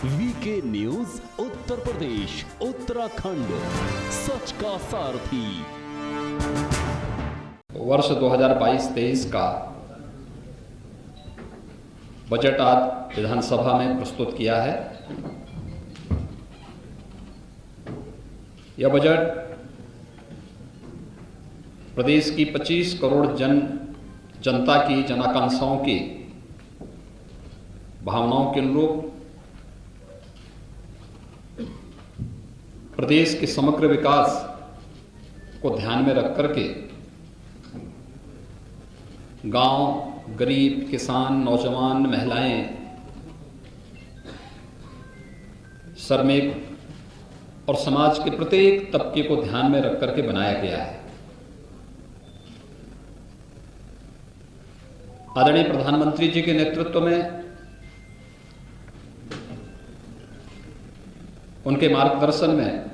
VK news Uttar Pradesh Uttarakhand, सच का सारथी। वर्ष 2022-23 का बजट आज विधानसभा में प्रस्तुत किया है। यह बजट प्रदेश की 25 करोड़ जनता की जनाकांक्षाओं की भावनाओं के अनुरूप प्रदेश के समग्र विकास को ध्यान में रख करके गांव, गरीब, किसान, नौजवान, महिलाएं, श्रमिक और समाज के प्रत्येक तबके को ध्यान में रख करके बनाया गया है। आदरणीय प्रधानमंत्री जी के नेतृत्व में, उनके मार्गदर्शन में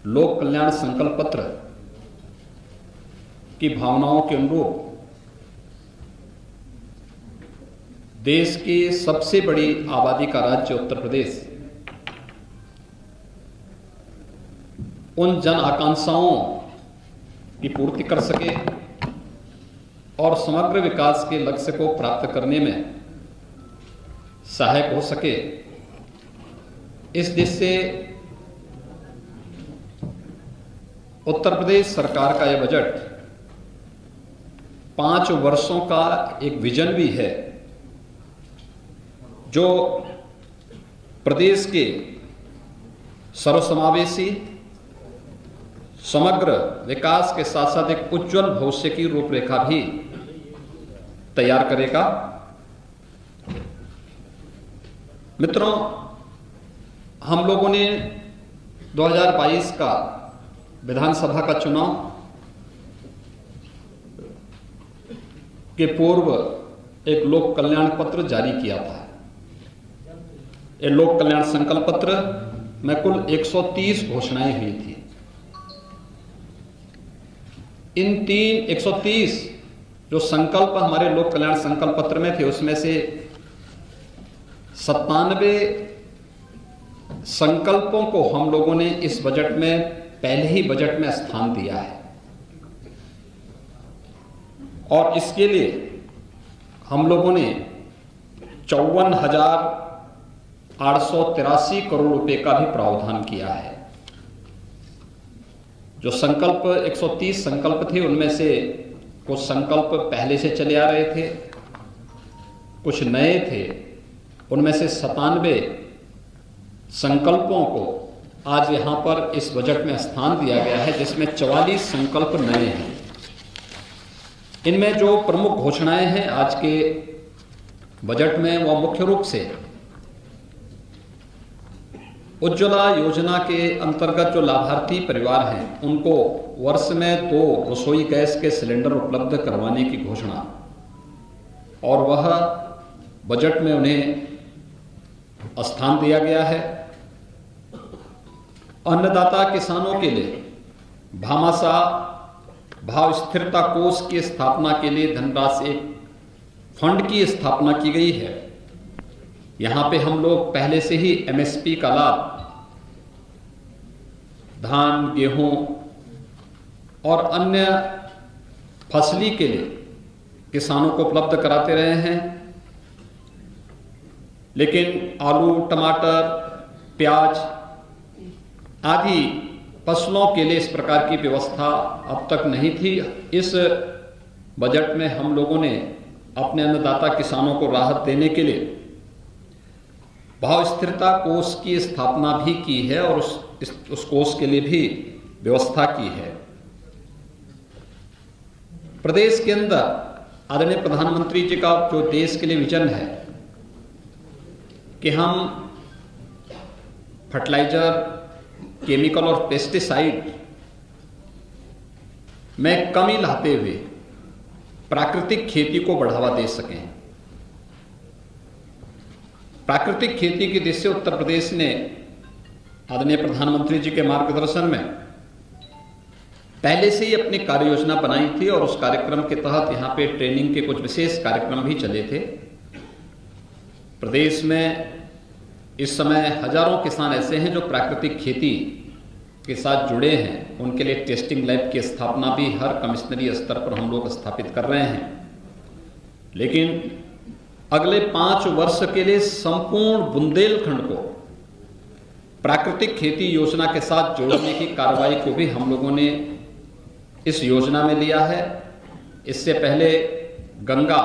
लोक कल्याण संकल्प पत्र की भावनाओं के अनुरूप देश की सबसे बड़ी आबादी का राज्य उत्तर प्रदेश उन जन आकांक्षाओं की पूर्ति कर सके और समग्र विकास के लक्ष्य को प्राप्त करने में सहायक हो सके, इस दिशा से उत्तर प्रदेश सरकार का यह बजट 5 वर्षों का एक विजन भी है, जो प्रदेश के सर्वसमावेशी समग्र विकास के साथ साथ एक उज्जवल भविष्य की रूपरेखा भी तैयार करेगा। मित्रों, हम लोगों ने 2022 का विधानसभा का चुनाव के पूर्व एक लोक कल्याण पत्र जारी किया था। ये लोक कल्याण संकल्प पत्र में कुल 130 घोषणाएं हुई थी। इन 130 जो संकल्प हमारे लोक कल्याण संकल्प पत्र में थे, उसमें से 97 संकल्पों को हम लोगों ने इस बजट में पहले ही बजट में स्थान दिया है और इसके लिए हम लोगों ने 54,883 करोड़ रुपए का भी प्रावधान किया है। जो संकल्प 130 संकल्प थे, उनमें से कुछ संकल्प पहले से चले आ रहे थे, कुछ नए थे। उनमें से 97 संकल्पों को आज यहां पर इस बजट में स्थान दिया गया है, जिसमें 44 संकल्प नए हैं। इनमें जो प्रमुख घोषणाएं हैं आज के बजट में, वह मुख्य रूप से उज्ज्वला योजना के अंतर्गत जो लाभार्थी परिवार हैं, उनको वर्ष में 2 रसोई गैस के सिलेंडर उपलब्ध करवाने की घोषणा, और वह बजट में उन्हें स्थान दिया गया है। अन्नदाता किसानों के लिए भामाशाह भाव स्थिरता कोष की स्थापना के लिए धनराशि एक फंड की स्थापना की गई है। यहां पे हम लोग पहले से ही एमएसपी का लाभ धान, गेहूं और अन्य फसली के लिए किसानों को उपलब्ध कराते रहे हैं, लेकिन आलू, टमाटर, प्याज आदि फसलों के लिए इस प्रकार की व्यवस्था अब तक नहीं थी। इस बजट में हम लोगों ने अपने अन्नदाता किसानों को राहत देने के लिए भाव स्थिरता कोष की स्थापना भी की है और उस कोष के लिए भी व्यवस्था की है। प्रदेश के अंदर आदरणीय प्रधानमंत्री जी का जो देश के लिए विजन है कि हम फर्टिलाइजर, केमिकल और पेस्टिसाइड में कमी लाते हुए प्राकृतिक खेती को बढ़ावा दे सकें। प्राकृतिक खेती की दिशा से उत्तर प्रदेश ने आदरणीय प्रधानमंत्री जी के मार्गदर्शन में पहले से ही अपनी कार्य योजना बनाई थी और उस कार्यक्रम के तहत यहाँ पे ट्रेनिंग के कुछ विशेष कार्यक्रम भी चले थे। प्रदेश में इस समय हजारों किसान ऐसे हैं जो प्राकृतिक खेती के साथ जुड़े हैं। उनके लिए टेस्टिंग लैब की स्थापना भी हर कमिश्नरी स्तर पर हम लोग स्थापित कर रहे हैं। लेकिन अगले 5 वर्ष के लिए संपूर्ण बुंदेलखंड को प्राकृतिक खेती योजना के साथ जोड़ने की कार्रवाई को भी हम लोगों ने इस योजना में लिया है। इससे पहले गंगा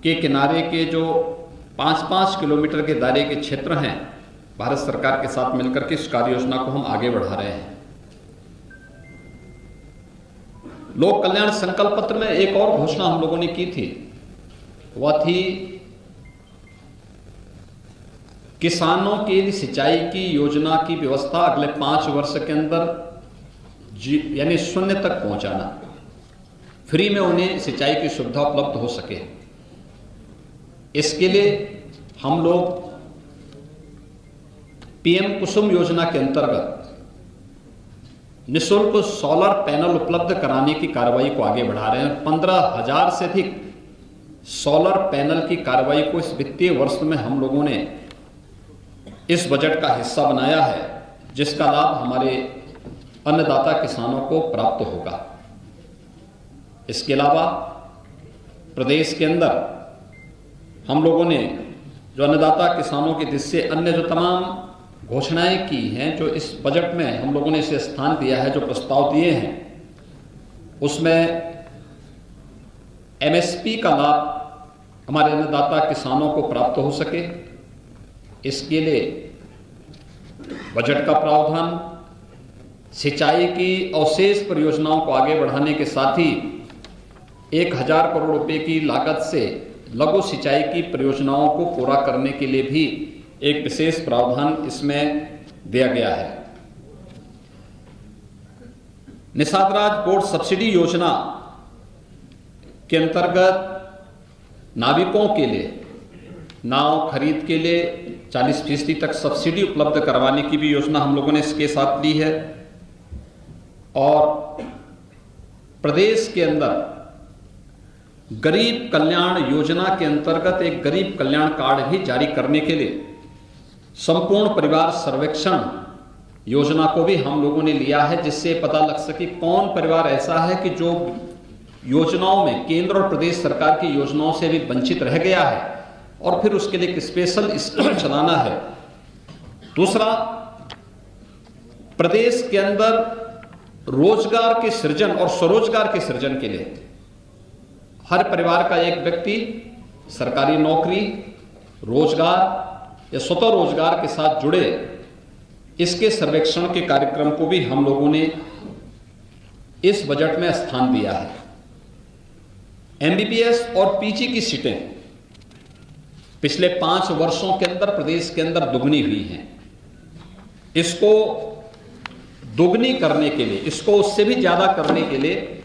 के किनारे के जो 5-5 किलोमीटर के दायरे के क्षेत्र हैं, भारत सरकार के साथ मिलकर के इस कार्य योजना को हम आगे बढ़ा रहे हैं। लोक कल्याण संकल्प पत्र में एक और घोषणा हम लोगों ने की थी, वह थी किसानों के लिए सिंचाई की योजना की व्यवस्था अगले 5 वर्ष के अंदर यानी 0 तक पहुंचाना, फ्री में उन्हें सिंचाई की सुविधा उपलब्ध हो सके। इसके लिए हम लोग पीएम कुसुम योजना के अंतर्गत निःशुल्क सोलर पैनल उपलब्ध कराने की कार्रवाई को आगे बढ़ा रहे हैं। 15,000 से अधिक सोलर पैनल की कार्रवाई को इस वित्तीय वर्ष में हम लोगों ने इस बजट का हिस्सा बनाया है, जिसका लाभ हमारे अन्नदाता किसानों को प्राप्त होगा। इसके अलावा प्रदेश के अंदर हम लोगों ने जो अन्नदाता किसानों की दृष्टि से अन्य जो तमाम घोषणाएं की हैं, जो इस बजट में हम लोगों ने इसे स्थान दिया है, जो प्रस्ताव दिए हैं, उसमें एमएसपी का लाभ हमारे अन्नदाता किसानों को प्राप्त हो सके, इसके लिए बजट का प्रावधान सिंचाई की अवशेष परियोजनाओं को आगे बढ़ाने के साथ ही 1000 करोड़ रुपए की लागत से लघु सिंचाई की परियोजनाओं को पूरा करने के लिए भी एक विशेष प्रावधान इसमें दिया गया है। निषाद राज बोर्ड सब्सिडी योजना के अंतर्गत नाविकों के लिए नाव खरीद के लिए 40% तक सब्सिडी उपलब्ध करवाने की भी योजना हम लोगों ने इसके साथ ली है। और प्रदेश के अंदर गरीब कल्याण योजना के अंतर्गत एक गरीब कल्याण कार्ड भी जारी करने के लिए संपूर्ण परिवार सर्वेक्षण योजना को भी हम लोगों ने लिया है, जिससे पता लग सके कौन परिवार ऐसा है कि जो योजनाओं में केंद्र और प्रदेश सरकार की योजनाओं से भी वंचित रह गया है, और फिर उसके लिए एक स्पेशल स्कीम चलाना है। दूसरा, प्रदेश के अंदर रोजगार के सृजन और स्वरोजगार के सृजन के लिए हर परिवार का एक व्यक्ति सरकारी नौकरी, रोजगार या स्वतः रोजगार के साथ जुड़े, इसके सर्वेक्षण के कार्यक्रम को भी हम लोगों ने इस बजट में स्थान दिया है। एमबीबीएस और पीजी की सीटें पिछले 5 वर्षों के अंदर प्रदेश के अंदर दुगनी हुई हैं। इसको दुगनी करने के लिए, इसको उससे भी ज्यादा करने के लिए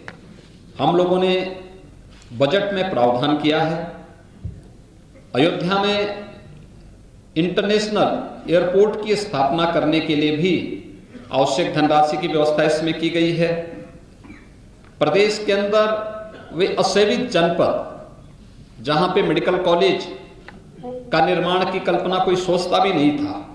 हम लोगों ने बजट में प्रावधान किया है। अयोध्या में इंटरनेशनल एयरपोर्ट की स्थापना करने के लिए भी आवश्यक धनराशि की व्यवस्था इसमें की गई है। प्रदेश के अंदर वे असेवित जनपद जहां पे मेडिकल कॉलेज का निर्माण की कल्पना कोई सोचता भी नहीं था,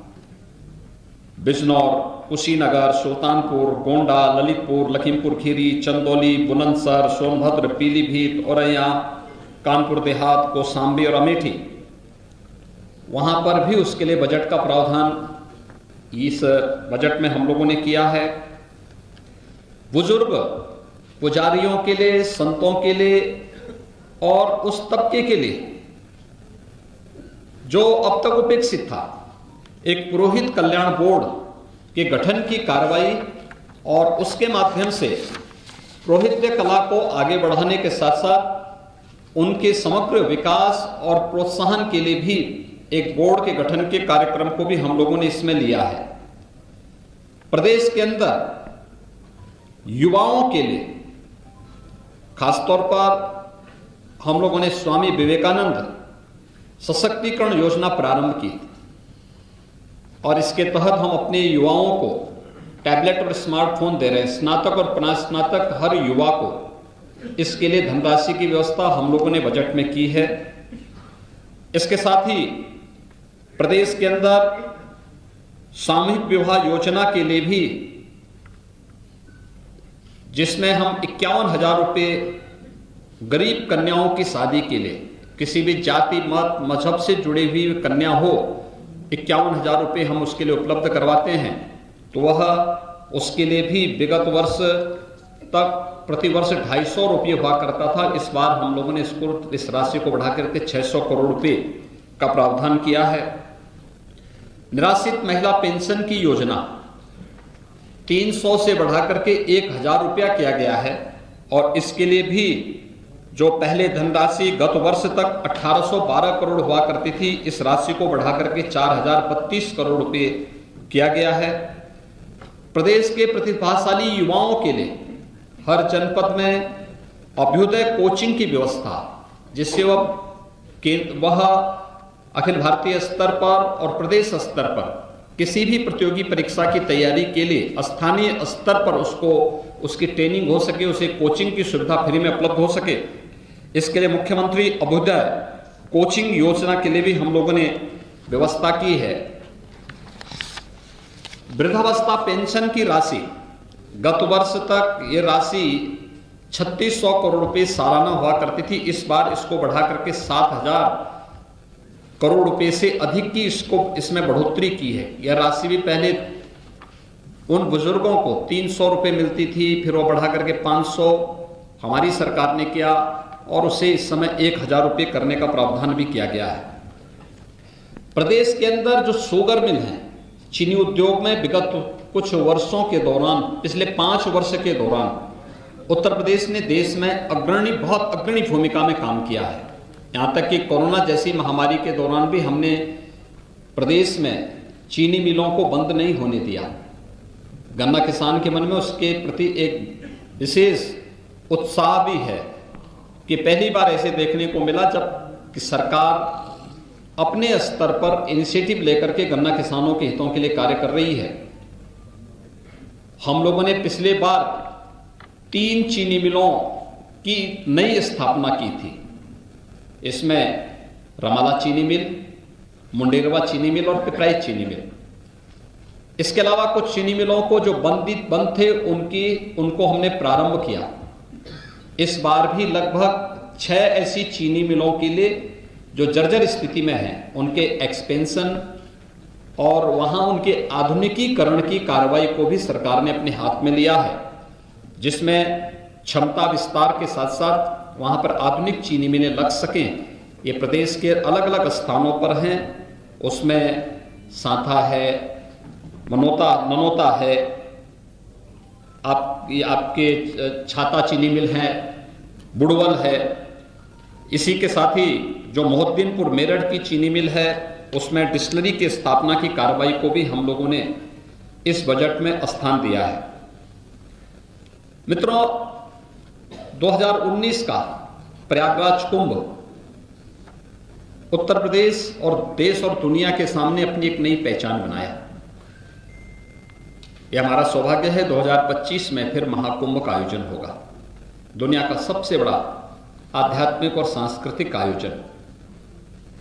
बिजनौर, कुशीनगर, सुल्तानपुर, गोंडा, ललितपुर, लखीमपुर खीरी, चंदौली, बुलंदशहर, सोनभद्र, पीलीभीत, औरैया, कानपुर देहात, कौशाम्बी और अमेठी, वहां पर भी उसके लिए बजट का प्रावधान इस बजट में हम लोगों ने किया है। बुजुर्ग पुजारियों के लिए, संतों के लिए और उस तबके के लिए जो अब तक उपेक्षित था, एक पुरोहित कल्याण बोर्ड के गठन की कार्रवाई और उसके माध्यम से पुरोहित्य कला को आगे बढ़ाने के साथ साथ उनके समग्र विकास और प्रोत्साहन के लिए भी एक बोर्ड के गठन के कार्यक्रम को भी हम लोगों ने इसमें लिया है। प्रदेश के अंदर युवाओं के लिए खासतौर पर हम लोगों ने स्वामी विवेकानंद सशक्तिकरण योजना प्रारंभ की और इसके तहत हम अपने युवाओं को टैबलेट और स्मार्टफोन दे रहे हैं। स्नातक और स्नातक हर युवा को इसके लिए धनराशि की व्यवस्था हम लोगों ने बजट में की है। इसके साथ ही प्रदेश के अंदर सामूहिक विवाह योजना के लिए भी, जिसमें हम 51,000 रुपये गरीब कन्याओं की शादी के लिए, किसी भी जाति मत मजहब से जुड़ी हुई कन्या हो, 51,000 रुपये हम उसके लिए उपलब्ध करवाते हैं। तो वह उसके लिए भी विगत वर्ष तक प्रति वर्ष 250 रुपये हुआ करता था। इस बार हम लोगों ने इस राशि को बढ़ा करके 600 करोड़ रुपये का प्रावधान किया है। निराश्रित महिला पेंशन की योजना 300 से बढ़ा करके 1,000 रुपया किया गया है, और इसके लिए भी जो पहले धनराशि गत वर्ष तक 1812 करोड़ हुआ करती थी, इस राशि को बढ़ा करके 4,032 करोड़ रुपये किया गया है। प्रदेश के प्रतिभाशाली युवाओं के लिए हर जनपद में अभ्युदय कोचिंग की व्यवस्था, जिससे वह अखिल भारतीय स्तर पर और प्रदेश स्तर पर किसी भी प्रतियोगी परीक्षा की तैयारी के लिए स्थानीय स्तर पर उसकी ट्रेनिंग हो सके, उसे कोचिंग की सुविधा फ्री में उपलब्ध हो सके। इसके लिए मुख्यमंत्री अभ्युदय कोचिंग योजना के लिए भी हम लोगों ने व्यवस्था की है। वृद्धावस्था पेंशन की राशि, गत वर्ष तक ये राशि 3600 करोड़ रुपए सालाना हुआ करती थी। इस बार इसको बढ़ा करके 7,000 करोड़ रुपए से अधिक की इसमें बढ़ोतरी की है। यह राशि भी पहले उन बुजुर्गों को 300 रुपए मिलती थी, फिर वो बढ़ा करके 500 हमारी सरकार ने किया, और उसे इस समय 1,000 रुपये करने का प्रावधान भी किया गया है। प्रदेश के अंदर जो शुगर मिल है, चीनी उद्योग में विगत कुछ वर्षों के दौरान, पिछले 5 वर्ष के दौरान उत्तर प्रदेश ने देश में बहुत अग्रणी भूमिका में काम किया है। यहाँ तक कि कोरोना जैसी महामारी के दौरान भी हमने प्रदेश में चीनी मिलों को बंद नहीं होने दिया। गन्ना किसान के मन में उसके प्रति एक विशेष उत्साह भी है कि पहली बार ऐसे देखने को मिला जब कि सरकार अपने स्तर पर इनिशिएटिव लेकर के गन्ना किसानों के हितों के लिए कार्य कर रही है। हम लोगों ने पिछले बार 3 चीनी मिलों की नई स्थापना की थी। इसमें रमाला चीनी मिल, मुंडेरवा चीनी मिल और पिपराइच चीनी मिल। इसके अलावा कुछ चीनी मिलों को जो बंद थे उनको हमने प्रारंभ किया। इस बार भी लगभग 6 ऐसी चीनी मिलों के लिए जो जर्जर स्थिति में हैं, उनके एक्सपेंशन और वहां उनके आधुनिकीकरण की कार्रवाई को भी सरकार ने अपने हाथ में लिया है, जिसमें क्षमता विस्तार के साथ साथ वहां पर आधुनिक चीनी मिलें लग सकें। ये प्रदेश के अलग अलग स्थानों पर हैं। उसमें सांथा है, ननौता है, आपके छाता चीनी मिल है, बुड़वल है। इसी के साथ ही जो मोहद्दीनपुर मेरठ की चीनी मिल है, उसमें डिस्टिलरी की स्थापना की कार्रवाई को भी हम लोगों ने इस बजट में स्थान दिया है। मित्रों, 2019 का प्रयागराज कुंभ उत्तर प्रदेश और देश और दुनिया के सामने अपनी एक नई पहचान बनाया। यह हमारा सौभाग्य है 2025 में फिर महाकुंभ का आयोजन होगा। दुनिया का सबसे बड़ा आध्यात्मिक और सांस्कृतिक आयोजन।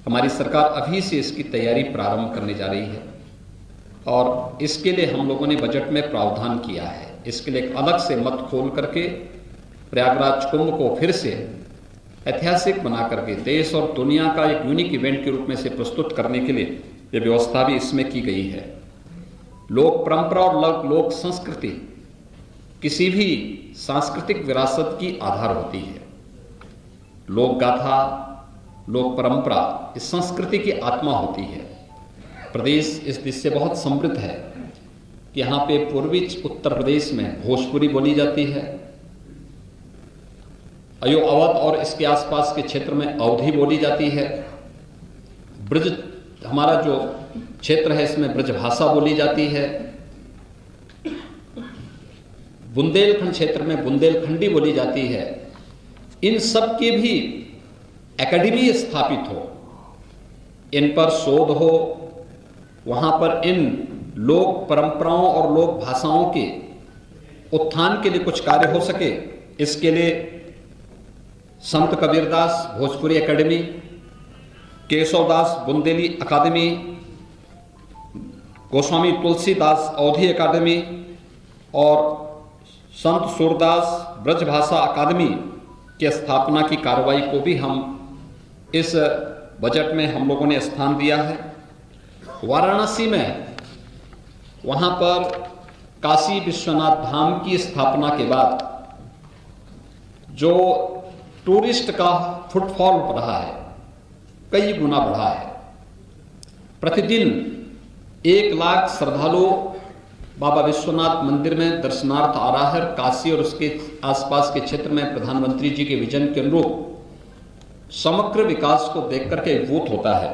हमारी सरकार अभी से इसकी तैयारी प्रारंभ करने जा रही है और इसके लिए हम लोगों ने बजट में प्रावधान किया है। इसके लिए एक अलग से मत खोल करके प्रयागराज कुंभ को फिर से ऐतिहासिक बना करके देश और दुनिया का एक यूनिक इवेंट के रूप में से प्रस्तुत करने के लिए ये व्यवस्था भी इसमें की गई है। लोक परंपरा और लोक संस्कृति किसी भी सांस्कृतिक विरासत की आधार होती है। लोक गाथा, लोक परंपरा इस संस्कृति की आत्मा होती है। प्रदेश इस दिश से बहुत समृद्ध है कि यहाँ पे पूर्वी उत्तर प्रदेश में भोजपुरी बोली जाती है, अवध और इसके आसपास के क्षेत्र में अवधी बोली जाती है, ब्रज हमारा जो क्षेत्र है इसमें ब्रजभाषा बोली जाती है, बुंदेलखंड क्षेत्र में बुंदेलखंडी बोली जाती है। इन सब की भी एकेडमी स्थापित हो, इन पर शोध हो, वहां पर इन लोक परंपराओं और लोक भाषाओं के उत्थान के लिए कुछ कार्य हो सके। इसके लिए संत कबीरदास भोजपुरी एकेडमी, केशवदास बुंदेली अकादमी, गोस्वामी तुलसीदास अवधी अकादमी और संत सूरदास ब्रजभाषा अकादमी की स्थापना की कार्रवाई को भी हम इस बजट में हम लोगों ने स्थान दिया है। वाराणसी में वहाँ पर काशी विश्वनाथ धाम की स्थापना के बाद जो टूरिस्ट का फुटफॉल रहा है कई गुना बढ़ा है। प्रतिदिन 1 लाख श्रद्धालु बाबा विश्वनाथ मंदिर में दर्शनार्थ आ रहा है। काशी और उसके आसपास के क्षेत्र में प्रधानमंत्री जी के विजन के अनुरूप समग्र विकास को देख करके अभिभूत होता है।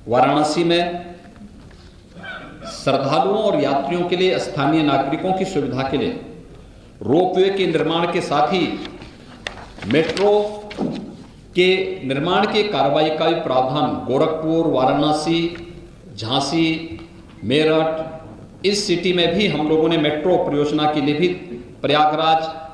वाराणसी में श्रद्धालुओं और यात्रियों के लिए, स्थानीय नागरिकों की सुविधा के लिए रोपवे के निर्माण के साथ ही मेट्रो के निर्माण के कार्रवाई का भी प्रावधान गोरखपुर, वाराणसी, झांसी, मेरठ, इस सिटी में भी हम लोगों ने मेट्रो परियोजना के लिए भी प्रयागराज